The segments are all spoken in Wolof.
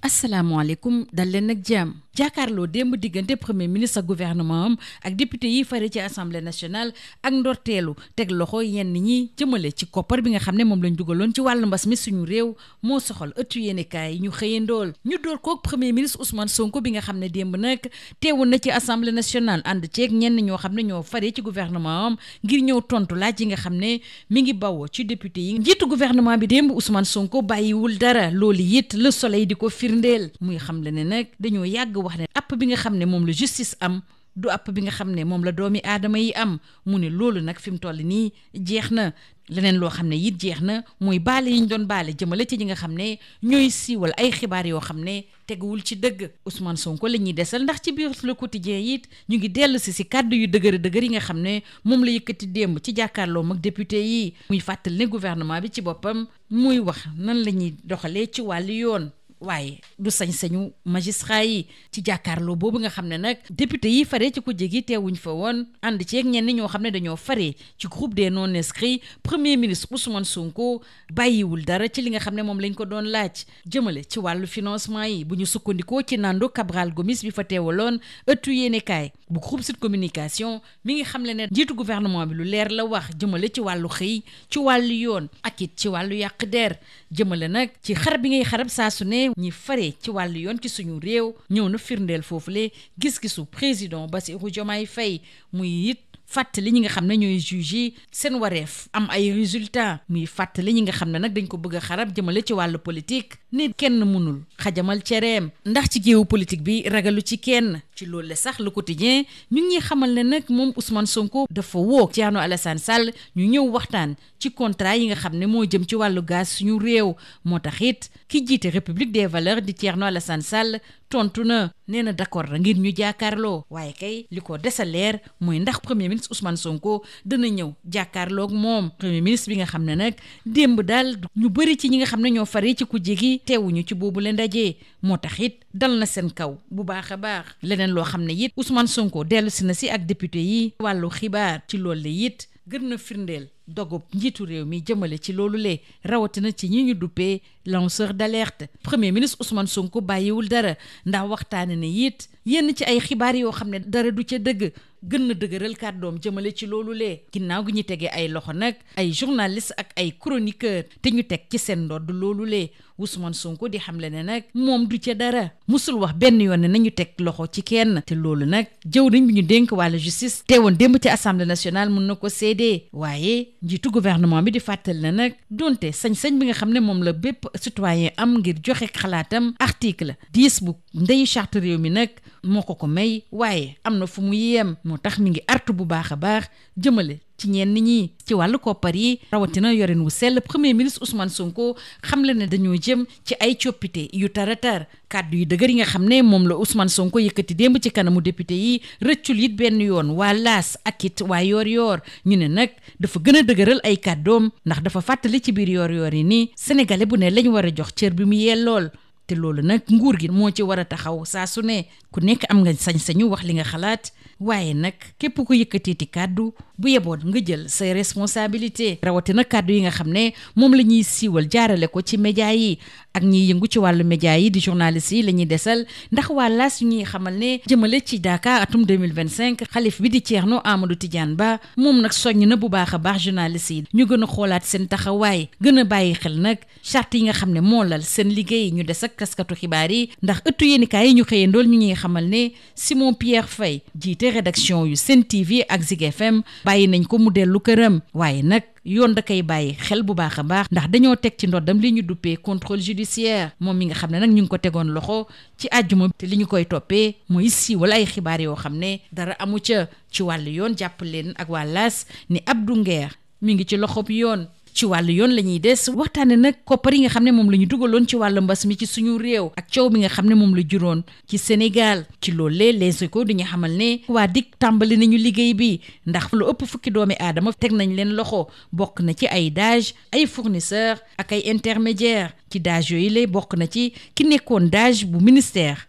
asalaamaaleykum dal leen nag jàmm jàkkaarloo démb diggante premier ministre ak gouvernement am ak député yi fare ci assemblée nationale ak ndorteelu teg loxo yenn ñi jëmale ci koppar bi nga xam ne moom lañ dugaloon ci wàllu mbas mi suñu réew moo soxal ëttu yéenekaay yi ñu xëyandool ñu door kook premier ministre Ousmane Sonko bi nga xam ne démb nag teewoon na ci assemblée nationale ànd ceeg ñenn ñoo xam ne ñoo fare ci gouvernement am ngir ñëw tontu laaj yi nga xam ne mi ngi bawoo ci député yi njiitu gouvernement bi démb Ousmane Sonko bàyyiwul dara loolu it Le Soleil di ko firndeel muy xam le ne nag dañoo yàgg wax ne app bi nga xam ne moom la justice am du app bi nga xam ne moom la doomi aadama yi am mu ne loolu nag fi mu toll nii jeex na leneen loo xam ne it jeex na mooy baale yi ñu doon baale jëmale ci ñi nga xam ne ñooy siiwal ay xibaar yoo xam ne teguwul ci dëgg Ousmane Sonko la ñuy desal ndax ci biir Le Quotidien it ñu ngi dellu si kàddu yu dëgër yi nga xam ne moom la yëkkati démb ci jàkkaarloo mag député yi muy fàttali ne gouvernement bi ci boppam muy wax nan la ñuy doxalee ci wàllu yoon waaye du sañ-sañu magistrat yi ci jàkkaarloo boobu nga xam ne nag député yi faree ci kujje gi teewuñ fa woon ànd ceeg ñenn ñoo xam ne dañoo faree ci groupe des non inscrits premier ministre Ousmane Sonko bàyyiwul dara ci li nga xam ne moom lañ ko doon laaj jëmale ci wàllu financement yi bu ñu sukkandikoo ci Nando Cabral Gomis bi fa teewaloon ëttu yéenekaay bu groupe Sud Communication mi ngi xam le ne jiitu gouvernement bi lu leer la wax jëmale ci wàllu xëy ci wàllu yoon ak it ci wàllu yàq der jëmale nag ci xarab bi ngay xarab saa su ne ñi fare ci wàllu yoon ci suñu réew ñëw na firndeel foofule gis-gisu président Bassirou Diomaye Faye muy it fàttali ñi nga xam ne ñooy juge yi seen wareef am ay résultats muy fàttali ñi nga xam ne nag dañ ko bëgg a xarab jëmale ci wàllu politique nit kenn mënul xajamal cereem ndax ci géewu politique bi ragalu ci kenn ci loolu la sax Le Quotidien ñu ngi xamal ne nag moom Ousmane Sonko dafa woo Thierno Alassane Sall ñu ñëw waxtaan ci contrat yi nga xam ne moo jëm ci wàllu gaz suñu réew moo tax it ki jiite République des Valeurs di Thierno Alassane Sall tontu na nee na d'accord na ngir ñu jàkkaarloo waaye kay li ko desa leer mooy ndax premier ministre Ousmane Sonko dana ñëw jàkkaarloog moom premier ministre bi nga xam ne nag démb daal ñu bëri ci ñi nga xam ne ñoo faree ci kujje gi teewuñu ci boobu leen ndaje moo tax it dal na seen kaw bu baax a baax leneen loo xam ne it Ousmane Sonko dellu si na si ak député yi wàllu xibaar ci loolu la it gën na firndeel dogub njiitu réew mi jëmale ci loolu le rawatina ci ñi ñu duppee lanceur d'alerte premier ministre Ousmane Sonko bàyyiwul dara ndax waxtaane ne it yenn ci ay xibaar yoo xam ne dara du ca dëgg gën na dëgëral kàddoom jëmale ci loolu le ginnaaw gi ñu tegee ay loxo nag ay journaliste ak ay chroniqueur te ñu teg ci seen ndodd loolu le Ousmane Sonko di xamle ne nag moom du ca dara musul wax benn yoon ne nañu teg loxo ci kenn te loolu nag jëwriñ bi ñu dénk wàllu justice teewoon démb ci assemblée nationale mun na ko séedee waaye njiitu gouvernement bi di fàttali na nag donte sañ-sañ bi nga xam ne moom la bépp citoyen am ngir joxe xalaatam article 10 bu ndeyu charte réew mi nag moo ko may waaye am na fu mu yem moo tax mi ngi artu bu baax a baax jëmale ci ñenn ñi ci wàllu koppar yi rawatina yorin wu sell premier ministre Ousmane Sonko xamle ne dañoo jëm ci ay coppite yu taratar kàddu yu dëgër yi nga xam ne moom la Ousmane Sonko yëkkati démb ci kanamu député yi rëccul it benn yoon waa laas ak it waa yoor ñu ne nag dafa gën a dëgëral ay kàddoom ndax dafa fàttali ci biir yoor yi ni sénégalais bu ne lañ war a jox cër bi mu yellool te loolu nag nguur gi moo ci war a taxaw saa su ne ku nekk am nga sañ-sañu wax li nga xalaat waaye nag képp ku yëkkatiiti kàddu bu yeboon nga jël say responsabilité rawatina kàddu yi nga xam ne moom la ñuy siiwal jaarale ko ci média yi ak ñiy yëngu ci wàllu média yi di journalistes yi la ñuy desal ndax waa laas ñuy xamal ne jëmale ci Dakar atum 2025 xalif bi di Thierno Amadou Tidiane Ba moom nag soññ na bu baax a baax journalistes yi ñu gën a xoolaat seen taxawaay gën a bàyyi xel nag charte yi nga xam ne moo lal seen liggéey ñu des ak taskatu xibaar yi ndax ëttu yéenikaay yi ñu xëyandool ñu ñuy xamal ne Simon Pierre Faye jiite rédaction yu Sen TV ak Zik FM bàyyi nañ ko mu dellu këram waaye nag yoon da koy bàyyi xel bu baax a baax ndax dañoo teg ci ndoddam li ñu duppee contrôle judiciaire moom mi nga xam ne nag ñu ngi ko tegoon loxo ci àjjuma te li ñu koy toppee mooy siiwal ay xibaar yoo xam ne dara amu ca ci wàllu yoon jàpp leen ak waa laas ni Abdou Nguer mi ngi ci loxob yoon ci wàllu yoon la ñuy des waxtaane nag koppar yi nga xam ne moom la ñu dugaloon ci wàllu mbas mi ci suñu réew ak coow bi nga xam ne moom la juróon ci Sénégal ci loolee Les Échos dañu xamal ne waa DIC tàmbali nañu liggéey bi ndax lu ëpp fukki doomi aadama teg nañ leen loxo bokk na ci ay DAGE ay fournisseur ak ay intermédiaire ci DAGE yooyu lay bokk na ci ki nekkoon DAGE bu ministère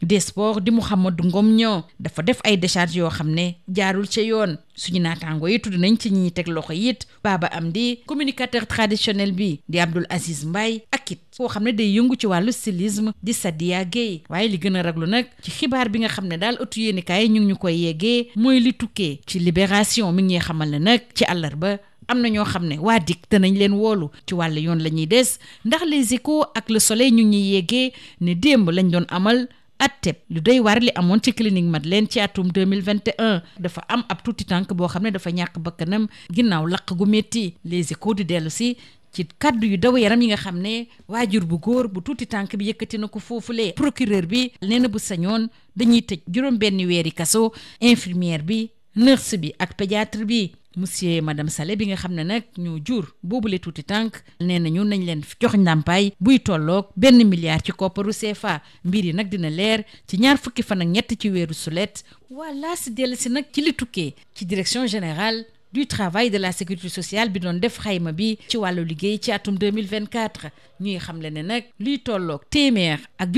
des sports di Mouhamadou Ngom ñoo dafa def ay décharge yoo xam ne jaarul ca yoon suñu naataango yi tudd nañ ci ñi teg loxo it Baba Amdi communicateur traditionnel bi di Abdoul Aziz Mbaye ak ak it koo xam ne day yëngu ci wàllu stylisme di Sadia Gueye. waaye li gën a raglu nag ci xibaar bi nga xam ne daal ëttu yéenekaay ñu ngi ñu koy yeggee mooy li tukkee ci Libération mi ngi ñuy xamal ne nag ci àllarba am na ñoo xam ne waa DIC danañ leen woolu ci wàllu yoon la ñuy des ndax Les Échos ak Le Soleil ñu ngi ñuy yeggee ne démb lañ doon amal atteb lu doy waar li amoon ci clinique Madeleine ci atum 2021 dafa am ab tuuti tànk boo xam ne dafa ñàkk bakkanam ginnaaw lakk gu métti. Les Échos di dellu si ci kaddu yu daw yaram yi nga xam ne waajur bu góor bu tuuti tànk bi yëkkati na ko foofulee. procureur bi nee na bu sañoon dañuy tëj juróom benn weeri kaso infirmière bi nurse bi ak pédiatre bi. monsieur madame Saleh bi nga xam ne nag ñoo jur boobule tuuti tànk nee nañu nañ leen jox ndàmpaay buy tolloog 1 milliard ci kopparu CFA mbir yi nag dina leer ci 20 fan ak ñett ci weeru sulet. voilà si dellu si nag ci li tukkee ci direction générale du travail de la sécurité sociale bi doon def xayma bi ci wàllu liggéey ci atum 2024 ñuy xamle ne nag luy tolloog téeméer ak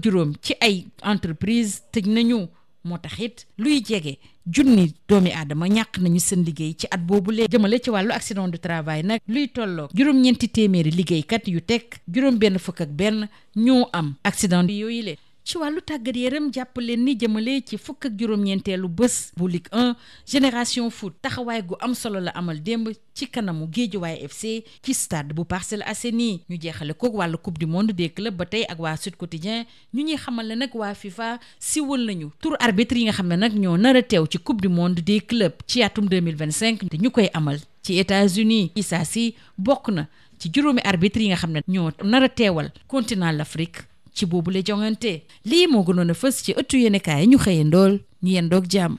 juróom ci ay entreprise tëj nañu. moo tax it luy jege junni doomi aadama ñàkk nañu seen liggéey ci at boobu lee jëmale ci wàllu accident du travail nag luy tolloog juróom-ñeenti téeméeri liggéeykat yu teg juróom-benn fukk ak benn ñoo am accident yooyu le ci wàllu tàggat yaram jàpp leen ni jëmale ci fukk ak juróom-ñeenteelu bés bu Ligue 1 Génération Foot taxawaay gu am solo la amal démb ci kanamu Guédiawaye FC ci stade bu Parcelles Assainies ñu jeexale kook wàllu coupe du monde des clubs ba tey ak waa Sud Quotidien ñu ñuy xamal ne nag waa FIFA siwal nañu tur arbitre yi nga xam ne nag ñoo nar a teew ci coupe du monde des clubs ci atum 2025 te ñu koy amal ci États-Unis. Issa Sy bokk na ci juróomi arbitre yi nga xam ne ñoo nar a teewal continent l'Afrique ci boobu la jongante. lii moo gënoon a fës ci ëttu yéenekaay ñu xëye ndool ñu yendoog jàmm.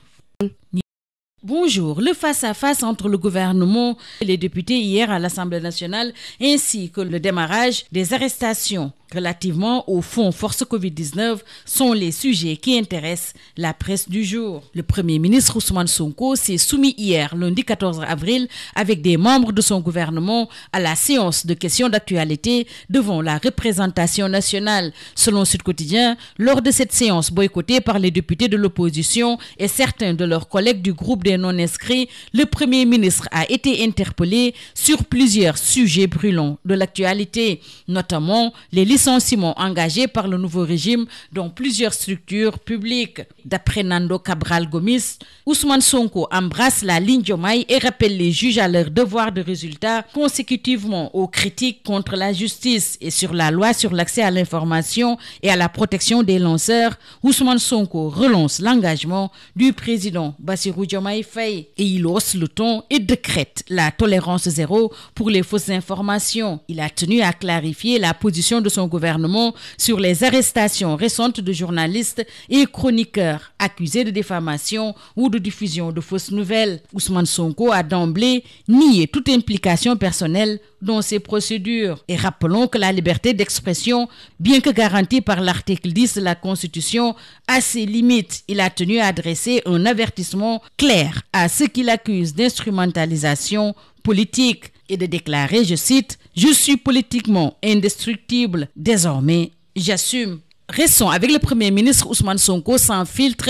Bonjour. Le face-à-face entre le gouvernement et les députés hier à l'Assemblée nationale ainsi que le démarrage des arrestations relativement au fonds Force Covid-19 sont les sujets qui intéressent la presse du jour. Le Premier ministre Ousmane Sonko s'est soumis hier, lundi 14 avril, avec des membres de son gouvernement à la séance de questions d'actualité devant la représentation nationale. Selon Sud Quotidien, lors de cette séance boycottée par les députés de l'opposition et certains de leurs collègues du groupe des non-inscrits, le Premier ministre a été interpellé sur plusieurs sujets brûlants de l'actualité, notamment les licenciements engagés par le nouveau régime dans plusieurs structures publiques. D'après Nando Cabral Gomis, Ousmane Sonko embrasse la ligne Diomaye et rappelle les juges à leur devoir de résultat consécutivement aux critiques contre la justice et sur la loi sur l'accès à l'information et à la protection des lanceurs. Ousmane Sonko relance l'engagement du président Bassirou Diomaye Faye et il hausse le ton et décrète la tolérance zéro pour les fausses informations. Il a tenu à clarifier la position de son gouvernement sur les arrestations récentes de journalistes et chroniqueurs accusés de diffamation ou de diffusion de fausses nouvelles. Ousmane Sonko a d'emblée nié toute implication personnelle dans ces procédures. Et rappelons que la liberté d'expression, bien que garantie par l'article 10 de la Constitution, a ses limites. Il a tenu à adresser un avertissement clair à ceux qui l'accusent d'instrumentalisation politique et de déclarer, je cite, « Je suis politiquement indestructible. Désormais, j'assume ». Restons avec le Premier ministre Ousmane Sonko sans filtre,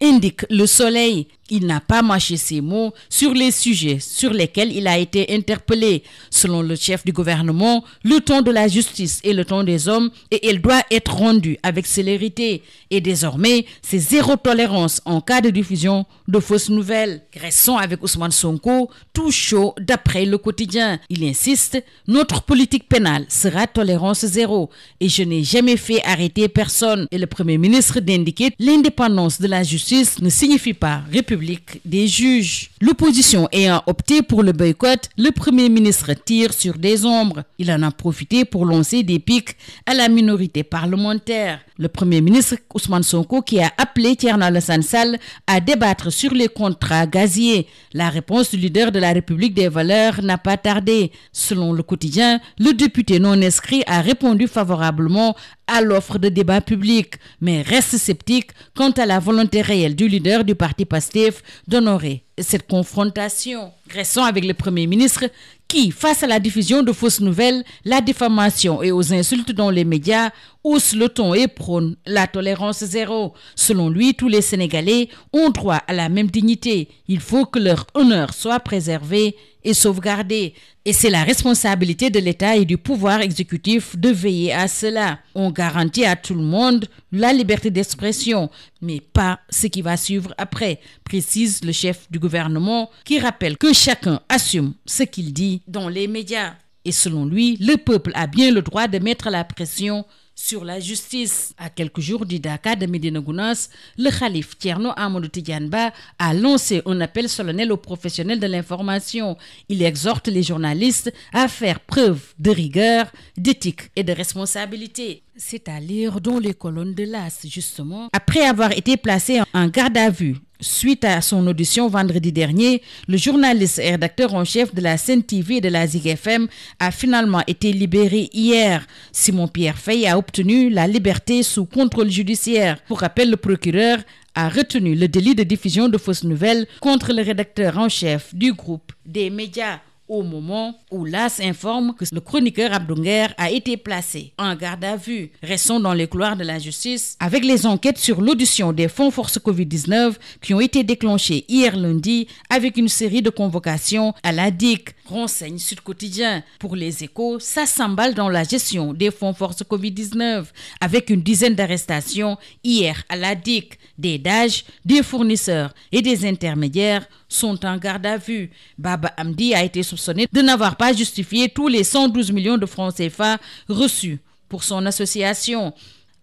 indique Le Soleil. Il n'a pas mâché ses mots sur les sujets sur lesquels il a été interpellé. Selon le chef du gouvernement, le temps de la justice est le temps des hommes et il doit être rendu avec célérité. Et désormais, c'est zéro tolérance en cas de diffusion de fausses nouvelles. Restons avec Ousmane Sonko, tout chaud d'après Le Quotidien. Il insiste, notre politique pénale sera tolérance zéro et je n'ai jamais fait arrêter personne. Et le Premier ministre d'indiquer l'indépendance de la justice ne signifie pas république des juges. L'opposition ayant opté pour le boycott, le Premier ministre tire sur des ombres. Il en a profité pour lancer des pics à la minorité parlementaire. Le Premier ministre Ousmane Sonko qui a appelé Thierno Alassane Sall à débattre sur les contrats gaziers. La réponse du leader de la République des valeurs n'a pas tardé. Selon Le Quotidien, le député non inscrit a répondu favorablement à l'offre de débat public, mais reste sceptique quant à la volonté réelle du leader du parti PASTEF d'honorer cette confrontation. Restons avec le Premier ministre qui, face à la diffusion de fausses nouvelles, la diffamation et aux insultes dans les médias, hausse le ton et prône la tolérance zéro. Selon lui, tous les Sénégalais ont droit à la même dignité. Il faut que leur honneur soit préservé et sauvegardé. Et c'est la responsabilité de l'État et du pouvoir exécutif de veiller à cela. On garantit à tout le monde la liberté d'expression, mais pas ce qui va suivre après, précise le chef du gouvernement, qui rappelle que chacun assume ce qu'il dit dans les médias. Et selon lui, le peuple a bien le droit de mettre la pression sur la justice. À quelques jours du Dakar de Médina Gounass, le khalife Thierno Amadou Tidiane Ba a lancé un appel solennel aux professionnels de l'information. Il exhorte les journalistes à faire preuve de rigueur, d'éthique et de responsabilité. C'est à lire dans les colonnes de l'As, justement. Après avoir été placé en garde à vue suite à son audition vendredi dernier, le journaliste et rédacteur en chef de la Sen TV et de la Zik FM a finalement été libéré hier. Simon-Pierre Faye a obtenu la liberté sous contrôle judiciaire. Pour rappel, le procureur a retenu le délit de diffusion de fausses nouvelles contre le rédacteur en chef du groupe des médias, au moment où l'AS informe que le chroniqueur Abdou Nguer a été placé en garde à vue. Restons dans les couloirs de la justice avec les enquêtes sur l'audition des fonds force Covid-19 qui ont été déclenchées hier lundi avec une série de convocations à la DIC. Renseigne Sud Quotidien. Pour les Échos, ça s'emballe dans la gestion des fonds force Covid-19 avec une dizaine d'arrestations hier à la DIC. Des DAGE, des fournisseurs et des intermédiaires sont en garde à vue. Baba Amdi a été soupçonné de n'avoir pas justifié tous les 112 millions de francs CFA reçus pour son association.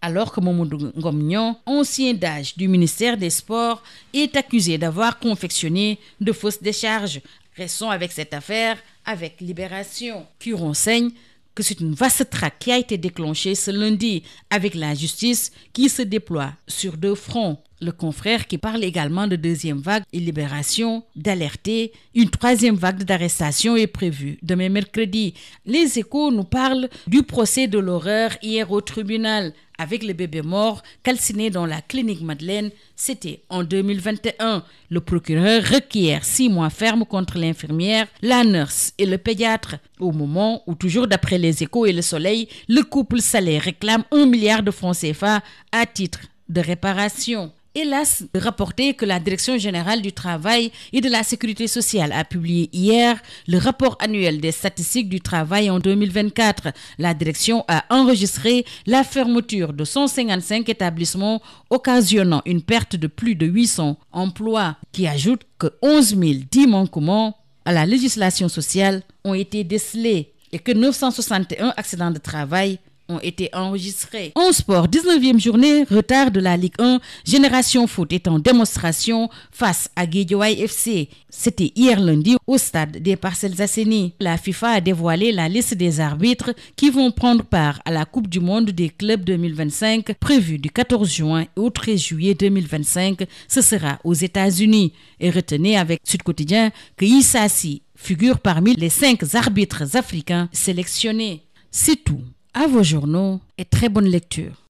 Alors que Mamadou Ngom, ancien DAGE du ministère des Sports, est accusé d'avoir confectionné de fausses décharges. Restons avec cette affaire avec Libération, qui renseigne que c'est une vaste traque qui a été déclenchée ce lundi avec la justice qui se déploie sur 2 fronts. Le confrère qui parle également de deuxième vague et Libération d'alerter, une 3e vague d'arrestation est prévue demain mercredi. Les Échos nous parlent du procès de l'horreur hier au tribunal avec le bébé mort calciné dans la clinique Madeleine. C'était en 2021. Le procureur requiert 6 mois ferme contre l'infirmière, la nurse et le pédiatre. Au moment où, toujours d'après les Échos et le Soleil, le couple Saleh réclame 1 milliard de francs CFA à titre de réparation. Hélas, rapporté que la Direction générale du travail et de la sécurité sociale a publié hier le rapport annuel des statistiques du travail en 2024. La direction a enregistré la fermeture de 155 établissements, occasionnant une perte de plus de 800 emplois, qui ajoute que 11 010 manquements à la législation sociale ont été décelés et que 961 accidents de travail ont été enregistrés. En sport, 19e journée, retard de la Ligue 1, Génération Foot est en démonstration face à Guédiawaye FC. C'était hier lundi au stade des Parcelles Assainies. La FIFA a dévoilé la liste des arbitres qui vont prendre part à la Coupe du Monde des clubs 2025 prévue du 14 juin au 13 juillet 2025. Ce sera aux États-Unis. Et retenez avec Sud Quotidien que Issa Sy figure parmi les 5 arbitres africains sélectionnés. C'est tout. À vos journaux et très bonne lecture.